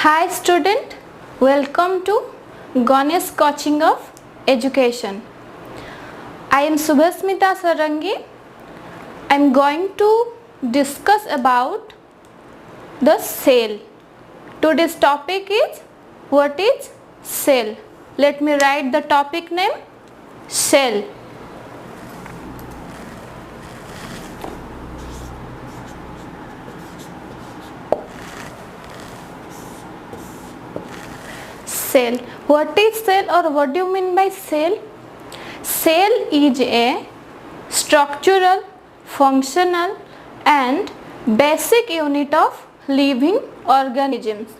Hi student, welcome to Ganesh Coaching of Education. I am Subhasmita Sarangi. I am going to discuss about the cell. Today's topic is what is cell. Let me write the topic name cell. Cell. What is cell or what do you mean by cell? Cell is a structural, functional and basic unit of living organisms.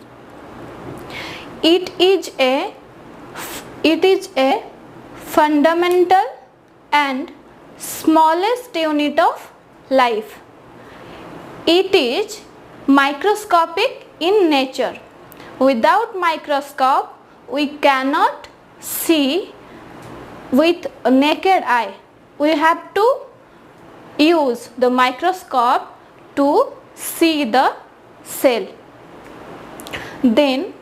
It is a fundamental and smallest unit of life. It is microscopic in nature. Without microscope, we cannot see with a naked eye. We have to use the microscope to see the cell. Then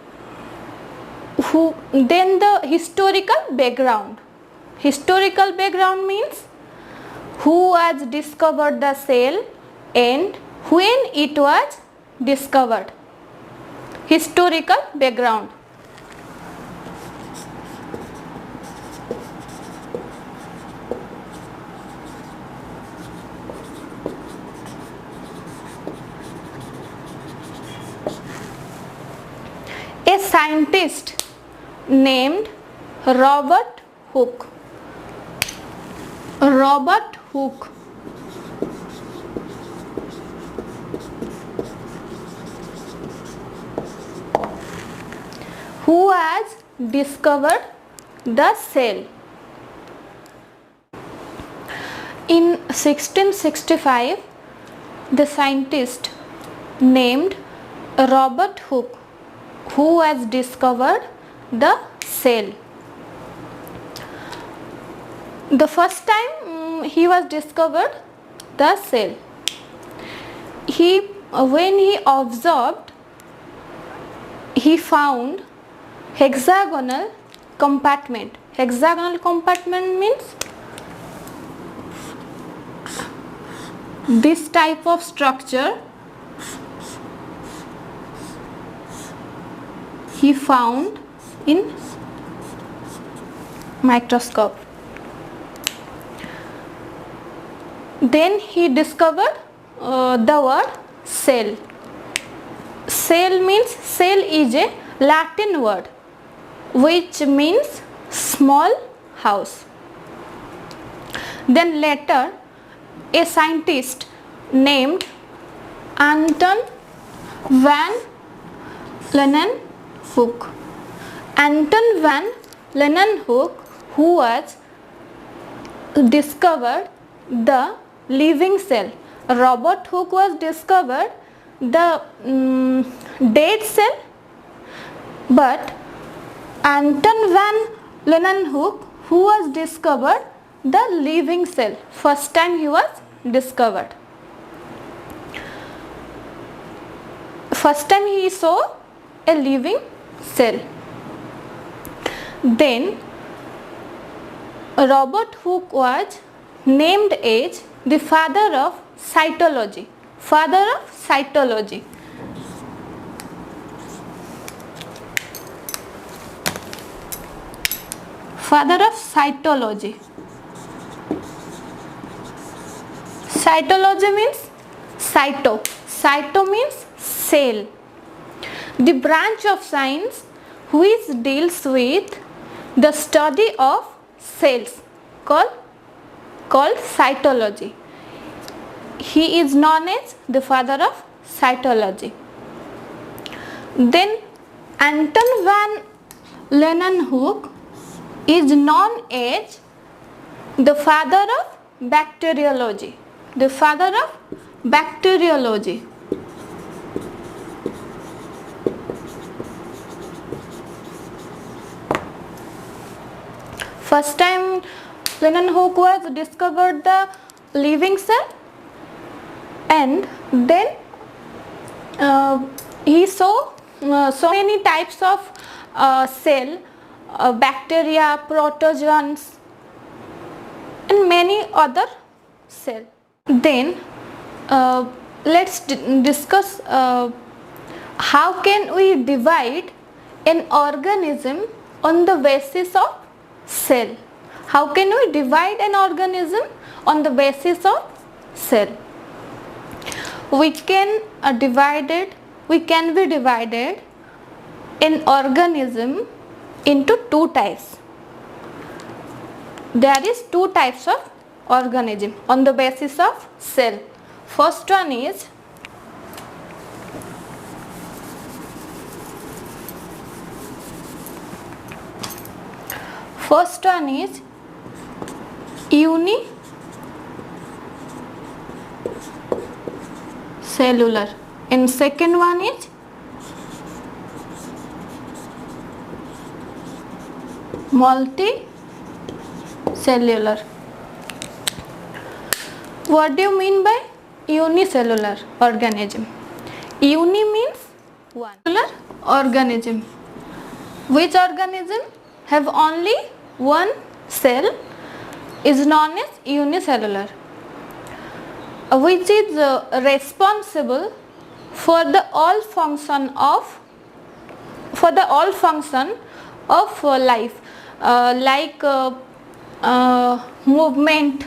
the historical background. Historical background means who has discovered the cell and when it was discovered. Historical background. A scientist named Robert Hooke. Robert Hooke who has discovered the cell. In 1665, the scientist named Robert Hooke who has discovered the cell. The first time he was discovered the cell. When he observed, he found hexagonal compartment. Hexagonal compartment means this type of structure he found in microscope. Then he discovered the word cell. Cell is a Latin word which means small house. Then later a scientist named Anton van Leeuwenhoek. Anton van Leeuwenhoek who has discovered the living cell. Robert Hooke was discovered the dead cell, but Anton van Leeuwenhoek who was discovered the living cell. First time he was discovered. First time he saw a living cell. Then Robert Hooke was named as the father of cytology. Father of cytology. Father of cytology. Cytology means cyto. Cyto means cell. The branch of science which deals with the study of cells called cytology. He is known as the father of cytology. Then Anton van Leeuwenhoek is known as the father of bacteriology. The father of bacteriology. First time Leeuwenhoek was discovered the living cell, and then he saw so many types of cell, bacteria, protozoans, and many other cell. Then let's discuss how can we divide an organism on the basis of cell. How can we divide an organism on the basis of cell? We can be divided an organism into two types. There is two types of organism on the basis of cell. First one is unicellular and second one is multicellular. What do you mean by unicellular organism? Uni means one. Cellular organism. Which organism have only one cell is known as unicellular, which is responsible for the all function of life, like movement,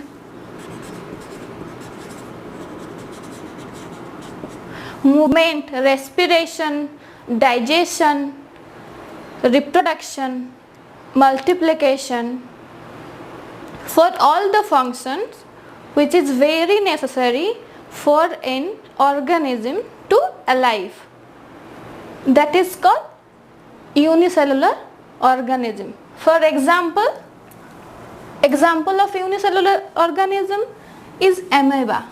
respiration, digestion, reproduction, multiplication, for all the functions which is very necessary for an organism to alive. That is called unicellular organism. For example of unicellular organism is amoeba.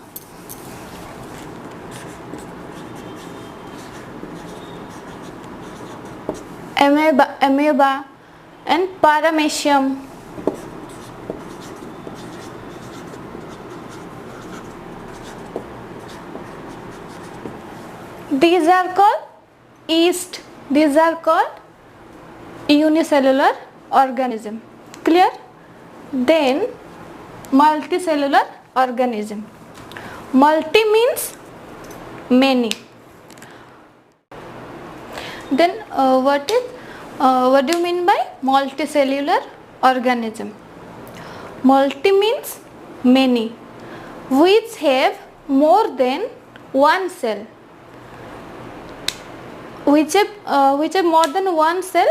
Amoeba and paramecium. These are called yeast. These are called unicellular organism. Clear? Then multicellular organism. Multi means many. Then what do you mean by multicellular organism? Multi means many, which have more than one cell. Which have more than one cell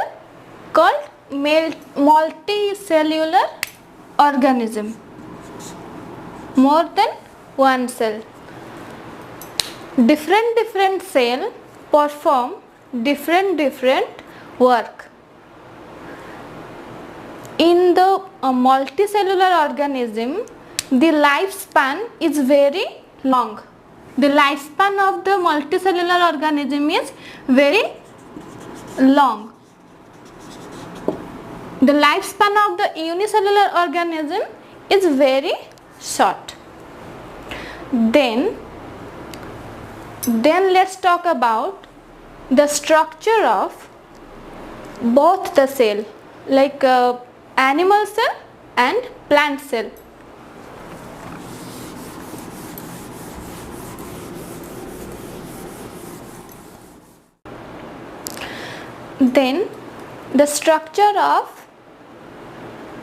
called multicellular organism. More than one cell. Different cell perform different work. In the multicellular organism, the lifespan is very long. The lifespan of the multicellular organism is very long. The lifespan of the unicellular organism is very short. Then let's talk about the structure of both the cell, like animal cell and plant cell. Then the structure of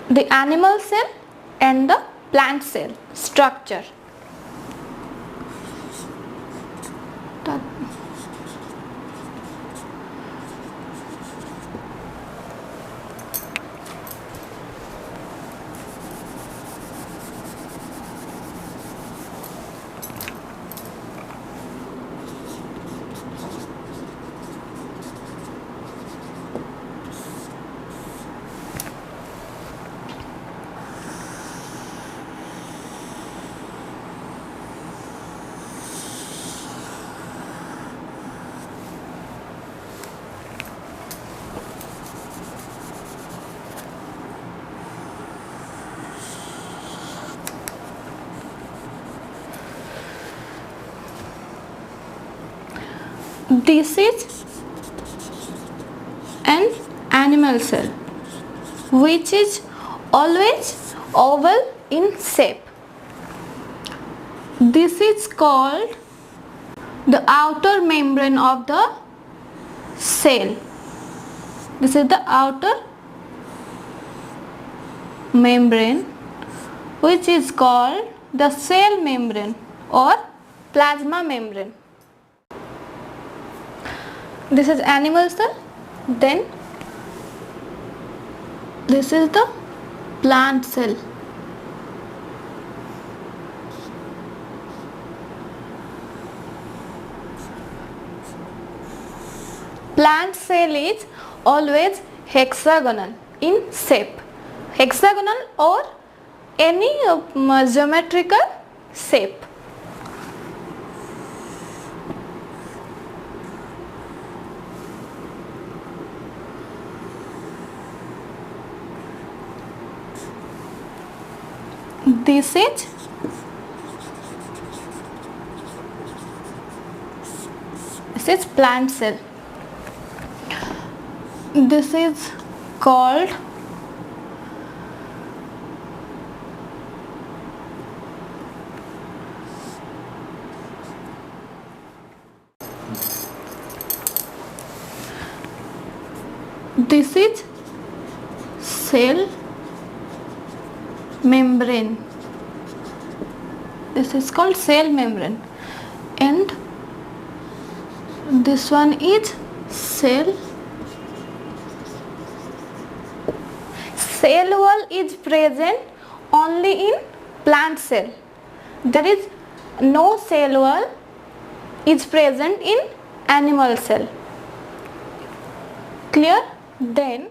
the animal cell and the plant cell structure. This is animal cell, which is always oval in shape. This is called the outer membrane of the cell. This is the outer membrane, which is called the cell membrane or plasma membrane. This is animal cell. Then this is the plant cell. Plant cell is always hexagonal in shape, hexagonal or any geometrical shape. This is plant cell. This is called cell membrane. This is called cell membrane, and this one is cell wall is present only in plant cell. There is no cell wall is present in animal cell. Clear? Then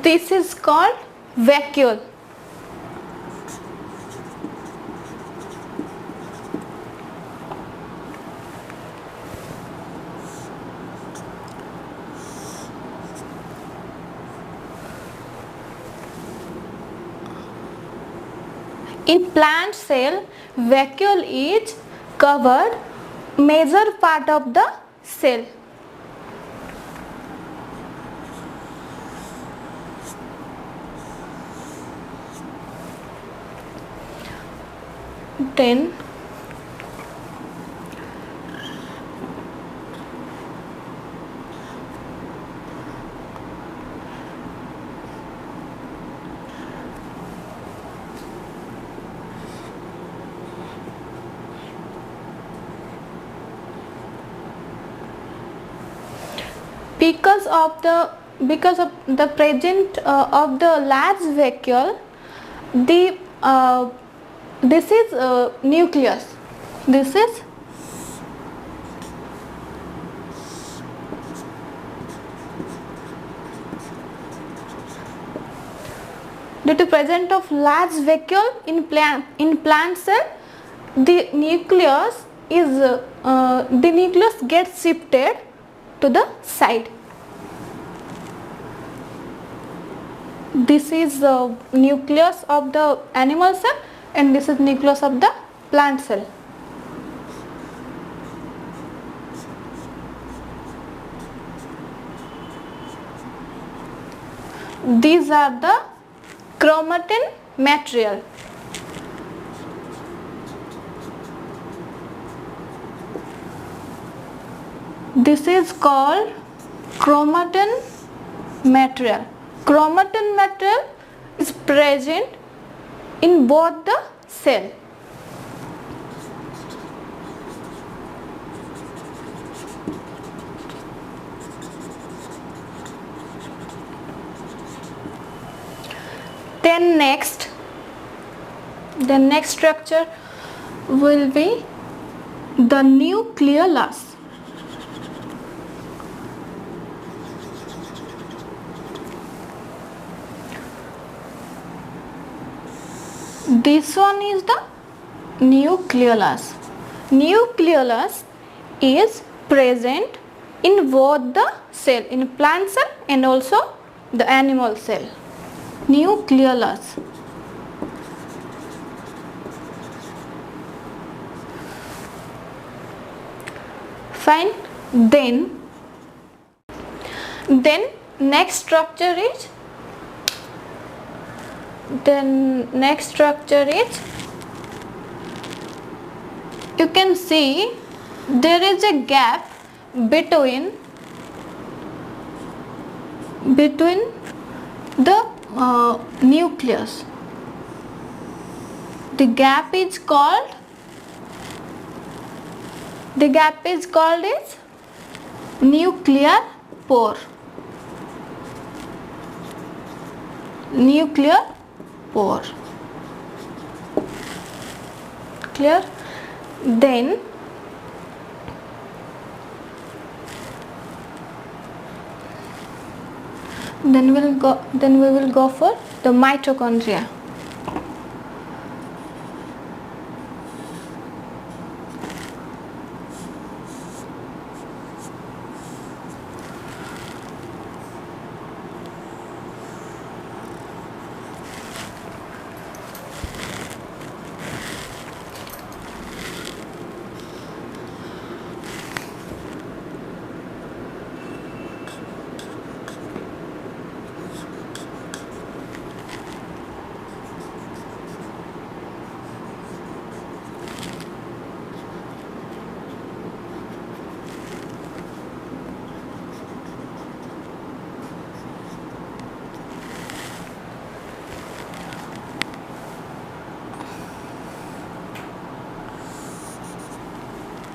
this is called vacuole. In plant cell, vacuole is covered major part of the cell. Then because of the presence of the large vacuole, this is nucleus. This is due to presence of large vacuole in plant cell, the nucleus gets shifted to the side. This is the nucleus of the animal cell, and this is nucleus of the plant cell. These are the chromatin material. This is called chromatin material. Chromatin material is present in both the cell. Then the next structure will be the nucleolus. This one is the nucleolus. Nucleolus is present in both the cell, in plant cell and also the animal cell. Nucleolus. Fine. Then next structure is you can see there is a gap between the nucleus. The gap is called is nuclear pore. Clear? Then we will go for the mitochondria.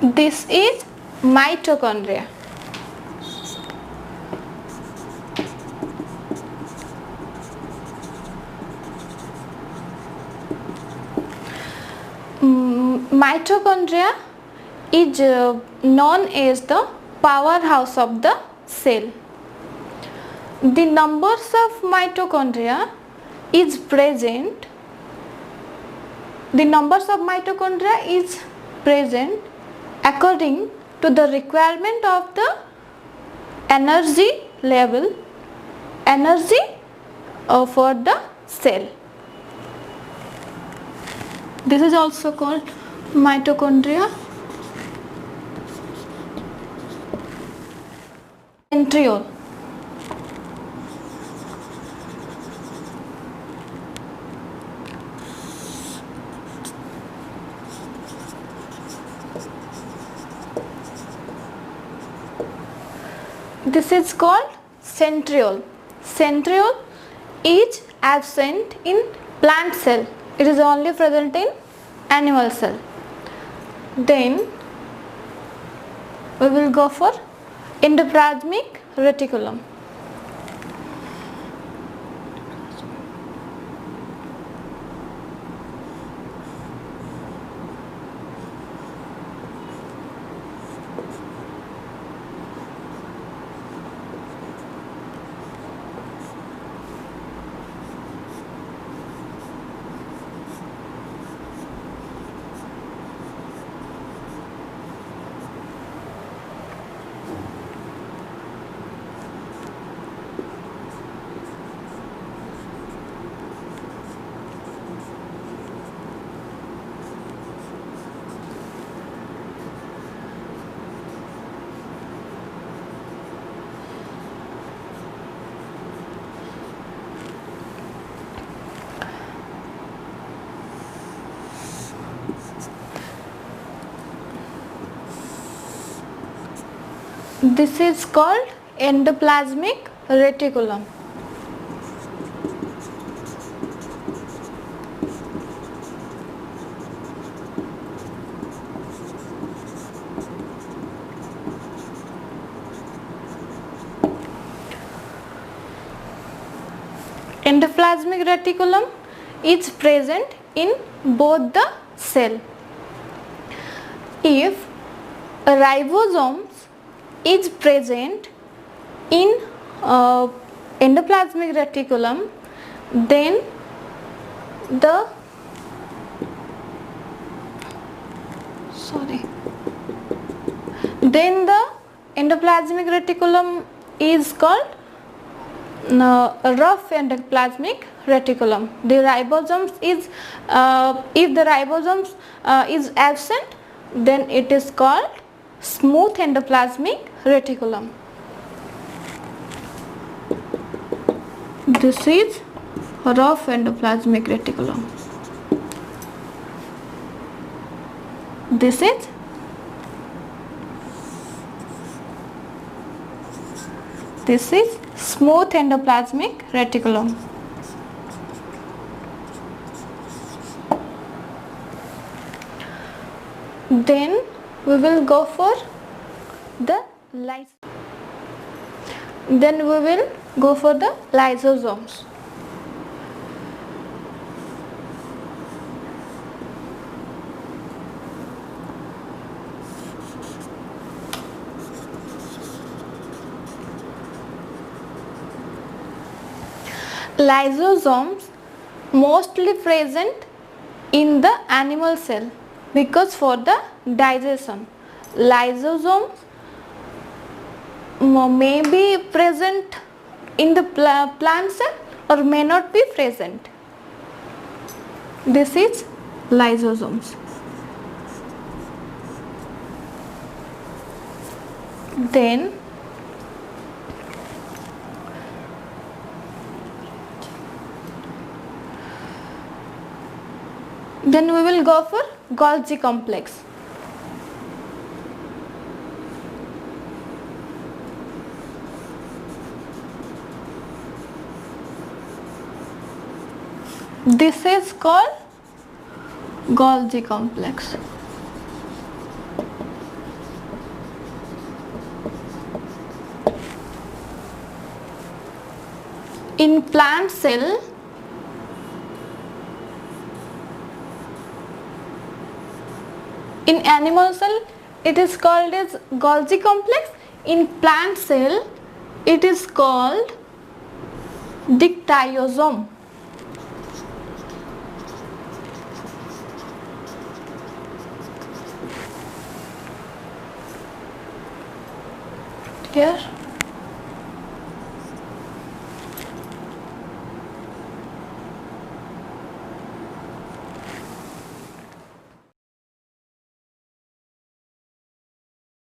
This is mitochondria. Mitochondria is known as the powerhouse of the cell. The numbers of mitochondria is present. The numbers of mitochondria is present according to the requirement of the energy level, for the cell. This is also called mitochondria. Centriole. This is called centriole. Centriole is absent in plant cell. It is only present in animal cell. Then we will go for endoplasmic reticulum. This is called endoplasmic reticulum. Endoplasmic reticulum is present in both the cell. If ribosomes is present in endoplasmic reticulum, then the endoplasmic reticulum is called rough endoplasmic reticulum. The ribosomes is if the ribosomes is absent, then it is called smooth endoplasmic reticulum. This is rough endoplasmic reticulum. This is smooth endoplasmic reticulum. Then we will go for the lysosomes. Lysosomes mostly present in the animal cell because for the digestion. Lysosomes may be present in the plant cell or may not be present. This is lysosomes. Then we will go for Golgi complex. This is called Golgi complex. In plant cell, in animal cell it is called as Golgi complex. In plant cell it is called dictyosome. Here